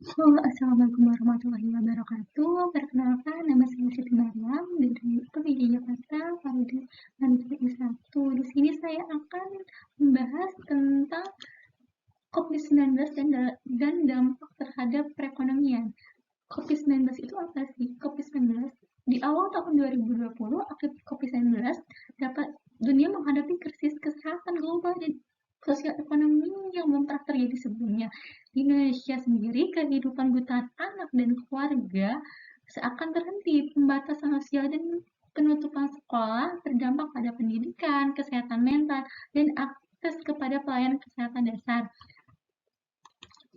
Halo, Assalamualaikum warahmatullahi wabarakatuh. Perkenalkan, nama saya Siti Maryam dari PPJ Jakarta, Prodi Manajemen S1. Di sini saya akan membahas tentang COVID-19 dan dampak terhadap perekonomian. COVID-19 itu apa sih? COVID-19 di awal tahun 2020, akibat COVID-19 dapat dunia menghadapi krisis kesehatan global dan sosial ekonomi yang belum pernah terjadi sebelumnya. Di Indonesia sendiri, kehidupan bertahan anak dan keluarga seakan terhenti. Pembatasan sosial dan penutupan sekolah berdampak pada pendidikan, kesehatan mental, dan akses kepada pelayanan kesehatan dasar.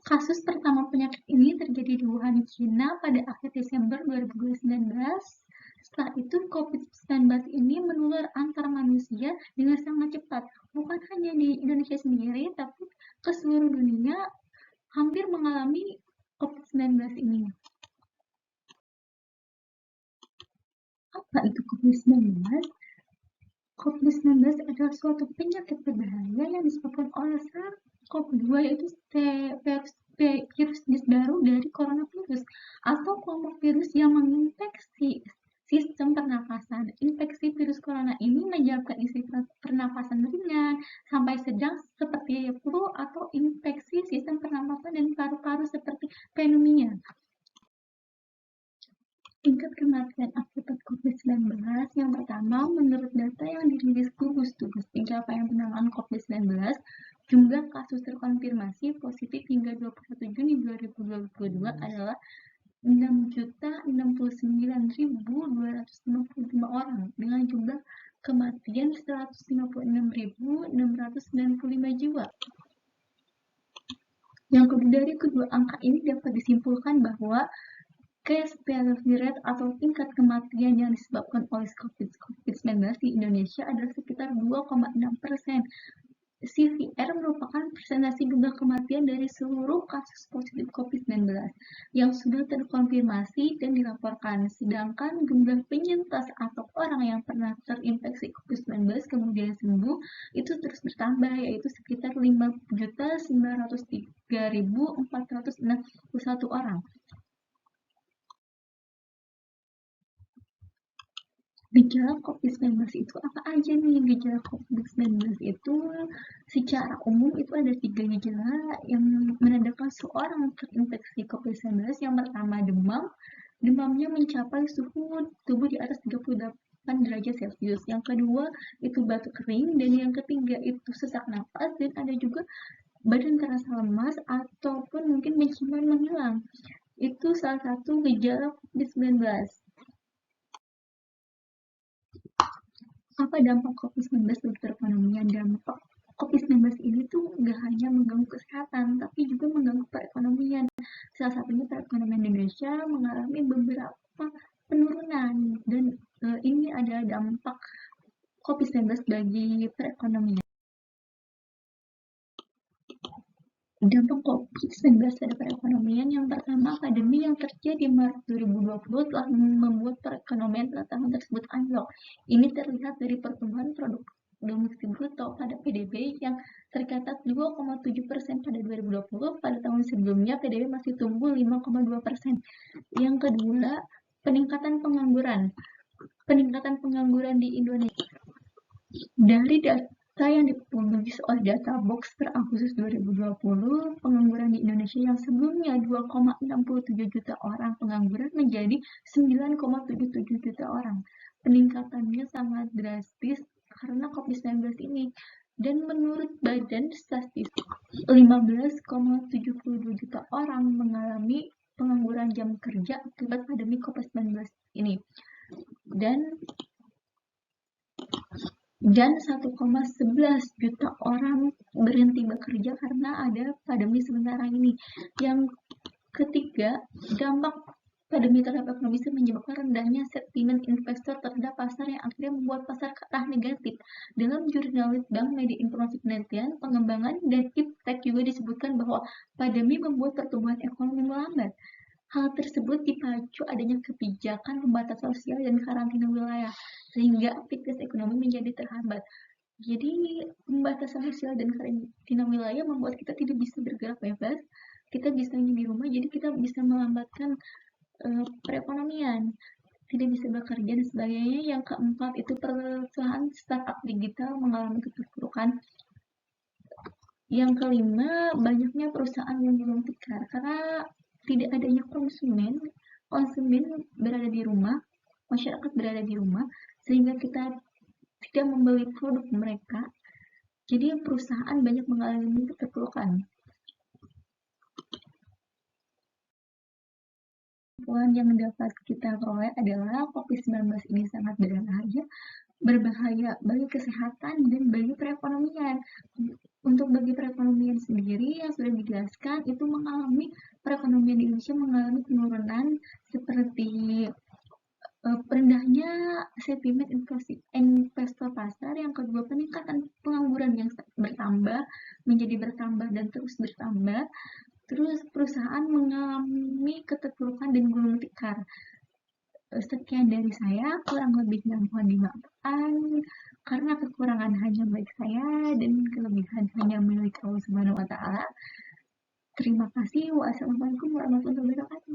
Kasus pertama penyakit ini terjadi di Wuhan, China pada akhir Desember 2019. Setelah itu, COVID-19 ini menular antar manusia dengan sangat cepat. Bukan hanya di Indonesia sendiri, tapi ke seluruh dunia hampir mengalami COVID-19 ini. Apa itu COVID-19? COVID-19 adalah suatu penyakit berbahaya yang disebabkan oleh SARS-CoV-2, yaitu virus jenis baru dari coronavirus atau kelompok virus yang menginfeksi sistem pernapasan. Infeksi virus corona ini menyebabkan isi pernapasan ringan sampai sedang seperti flu atau infeksi sistem pernapasan dan paru-paru seperti pneumonia. Tingkat kematian akibat COVID-19 yang pertama, menurut data yang dirilis gugus tugas pencapaian penanganan COVID-19, jumlah kasus terkonfirmasi positif hingga 21 Juni 2022 adalah 6.069.255 orang dengan jumlah kematian 156.695 jiwa. Yang dari kedua angka ini dapat disimpulkan bahwa case fatality rate atau tingkat kematian yang disebabkan oleh COVID-19 di Indonesia adalah sekitar 2,6%. CVR merupakan persentase jumlah kematian dari seluruh kasus positif COVID-19 yang sudah terkonfirmasi dan dilaporkan, sedangkan jumlah penyintas atau orang yang pernah terinfeksi COVID-19 kemudian sembuh itu terus bertambah, yaitu sekitar 5.903.461 orang. Gejala COVID-19 itu apa aja nih? Gejala COVID-19 itu secara umum itu ada 3 gejala yang menandakan seorang terinfeksi COVID-19. Yang pertama demam, demamnya mencapai suhu tubuh di atas 38 derajat Celcius. Yang kedua itu batuk kering, dan yang ketiga itu sesak napas, dan ada juga badan terasa lemas ataupun mungkin penciuman menghilang. Itu salah satu gejala COVID-19. Apa dampak COVID-19 bagi perekonomian? Dampak COVID-19 ini tuh nggak hanya mengganggu kesehatan, tapi juga mengganggu perekonomian. Salah satunya perekonomian Indonesia mengalami beberapa penurunan, dan ini ada dampak COVID-19 bagi perekonomian. Dampak COVID-19 pada perekonomian, yang pertama, pandemi yang terjadi Maret 2020 telah membuat perekonomian pada tahun tersebut anjlok. Ini terlihat dari pertumbuhan produk domestik bruto pada PDB yang tercatat 2,7% pada 2020. Pada tahun sebelumnya PDB masih tumbuh 5,2%. Yang kedua, peningkatan pengangguran. Peningkatan pengangguran di Indonesia. Dari data yang dipublish oleh Databox per Agustus 2020, pengangguran di Indonesia yang sebelumnya 2,67 juta orang pengangguran menjadi 9,77 juta orang. Peningkatannya sangat drastis karena COVID-19 ini. Dan menurut Badan Statistik, 15,72 juta orang mengalami pengangguran jam kerja akibat pandemi COVID-19 ini. Dan 1,11 juta orang berhenti bekerja karena ada pandemi sementara ini. Yang ketiga, dampak pandemi terhadap ekonomi menyebabkan rendahnya sentimen investor terhadap pasar yang akhirnya membuat pasar kalah negatif. Dalam jurnal Bank Media Informasi Penelitian, Pengembangan, dan Iptek juga disebutkan bahwa pandemi membuat pertumbuhan ekonomi melambat. Hal tersebut dipacu adanya kebijakan pembatasan sosial dan karantina wilayah, sehingga aktivitas ekonomi menjadi terhambat. Jadi, pembatasan sosial dan karantina wilayah membuat kita tidak bisa bergerak bebas, kita bisanya di rumah, jadi kita bisa melambatkan perekonomian, tidak bisa bekerja dan sebagainya. Yang keempat itu perusahaan startup digital mengalami keterpurukan. Yang kelima, banyaknya perusahaan yang gulung tikar karena tidak adanya konsumen. Konsumen berada di rumah, masyarakat berada di rumah, sehingga kita tidak membeli produk mereka. Jadi perusahaan banyak mengalami keterpurukan. Poin yang dapat kita peroleh adalah COVID-19 ini sangat berbahaya bagi kesehatan dan bagi perekonomian. Untuk bagi perekonomian sendiri yang sudah dijelaskan itu perekonomian Indonesia mengalami penurunan seperti rendahnya sentimen investor pasar, yang kedua peningkatan pengangguran yang bertambah dan terus bertambah, terus perusahaan mengalami keterpurukan dan gulung tikar. Sekian dari saya, kurang lebihnya mohon dimaafkan karena kekurangan hanya milik saya dan kelebihan hanya milik Allah Subhanahu wa taala. Terima kasih. Wassalamualaikum warahmatullahi wabarakatuh.